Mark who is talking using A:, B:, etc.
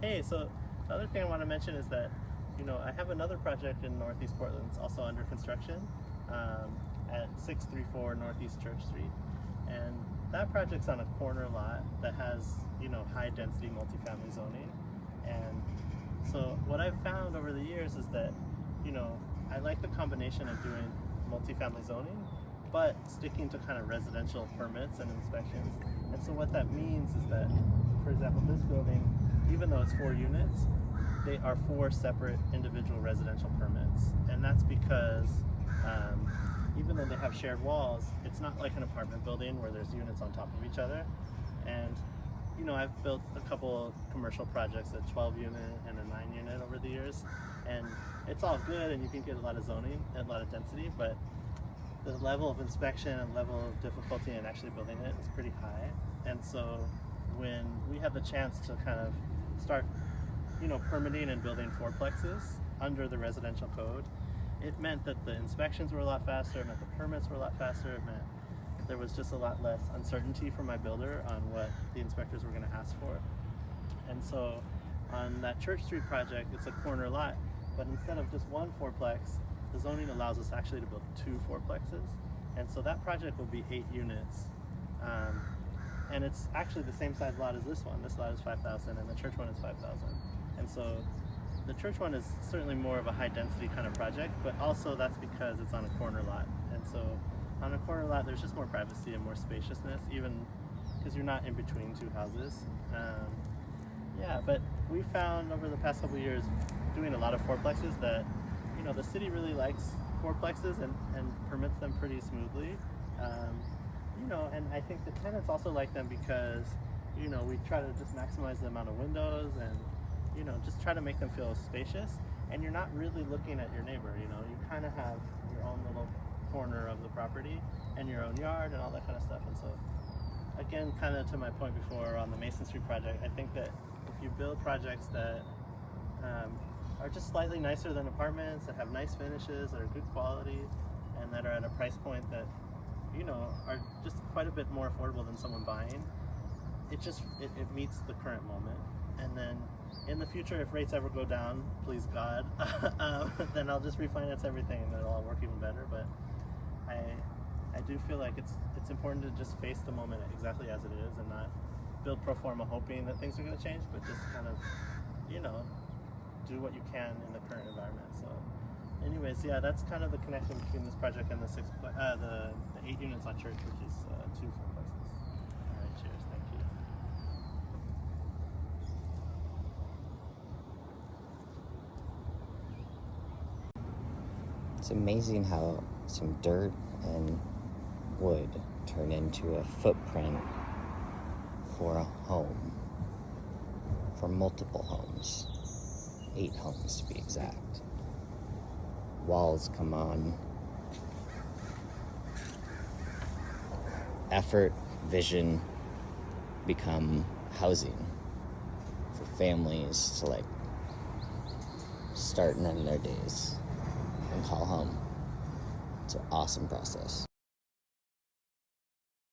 A: Hey, so the other thing I want to mention is that, I have another project in Northeast Portland. It's also under construction at 634 Northeast Church Street. And that project's on a corner lot that has, high density multifamily zoning. And so what I've found over the years is that, I like the combination of doing multifamily zoning, but sticking to kind of residential permits and inspections. And so what that means is that, for example, this building, even though it's 4 units, they are 4 separate individual residential permits. And that's because even though they have shared walls, it's not like an apartment building where there's units on top of each other. And I've built a couple commercial projects, a 12 unit and a 9 unit over the years, and it's all good and you can get a lot of zoning and a lot of density, but the level of inspection and level of difficulty in actually building it is pretty high. And so when we had the chance to kind of start, permitting and building fourplexes under the residential code, it meant that the inspections were a lot faster, it meant the permits were a lot faster, it meant there was just a lot less uncertainty for my builder on what the inspectors were going to ask for. And so on that Church Street project, it's a corner lot, but instead of just one fourplex, the zoning allows us actually to build 2 fourplexes. And so that project will be 8 units. And it's actually the same size lot as this one. This lot is 5,000 and the church one is 5,000. And so the church one is certainly more of a high density kind of project, but also that's because it's on a corner lot. And so on a corner lot, there's just more privacy and more spaciousness, even because you're not in between 2 houses. But we found over the past couple of years doing a lot of fourplexes that, the city really likes fourplexes and permits them pretty smoothly. And I think the tenants also like them because, we try to just maximize the amount of windows and, just try to make them feel spacious. And you're not really looking at your neighbor, you kind of have your own little corner of the property and your own yard and all that kind of stuff. And so, again, kind of to my point before on the Mason Street project, I think that if you build projects that are just slightly nicer than apartments, that have nice finishes, that are good quality, and that are at a price point that, are just quite a bit more affordable than someone buying, it meets the current moment. And then in the future, if rates ever go down, please God, then I'll just refinance everything and it'll all work even better. But I do feel like it's important to just face the moment exactly as it is and not build pro forma hoping that things are going to change, but just kind of, do what you can in the current environment. So anyways, that's kind of the connection between this project and the 8 units on Church, which is 2 fourplexes. All right, cheers, thank you.
B: It's amazing how some dirt and wood turn into a footprint for a home, for multiple homes, 8 homes to be exact. Walls come on. Effort, vision become housing for families to start and end their days and call home. It's an awesome process.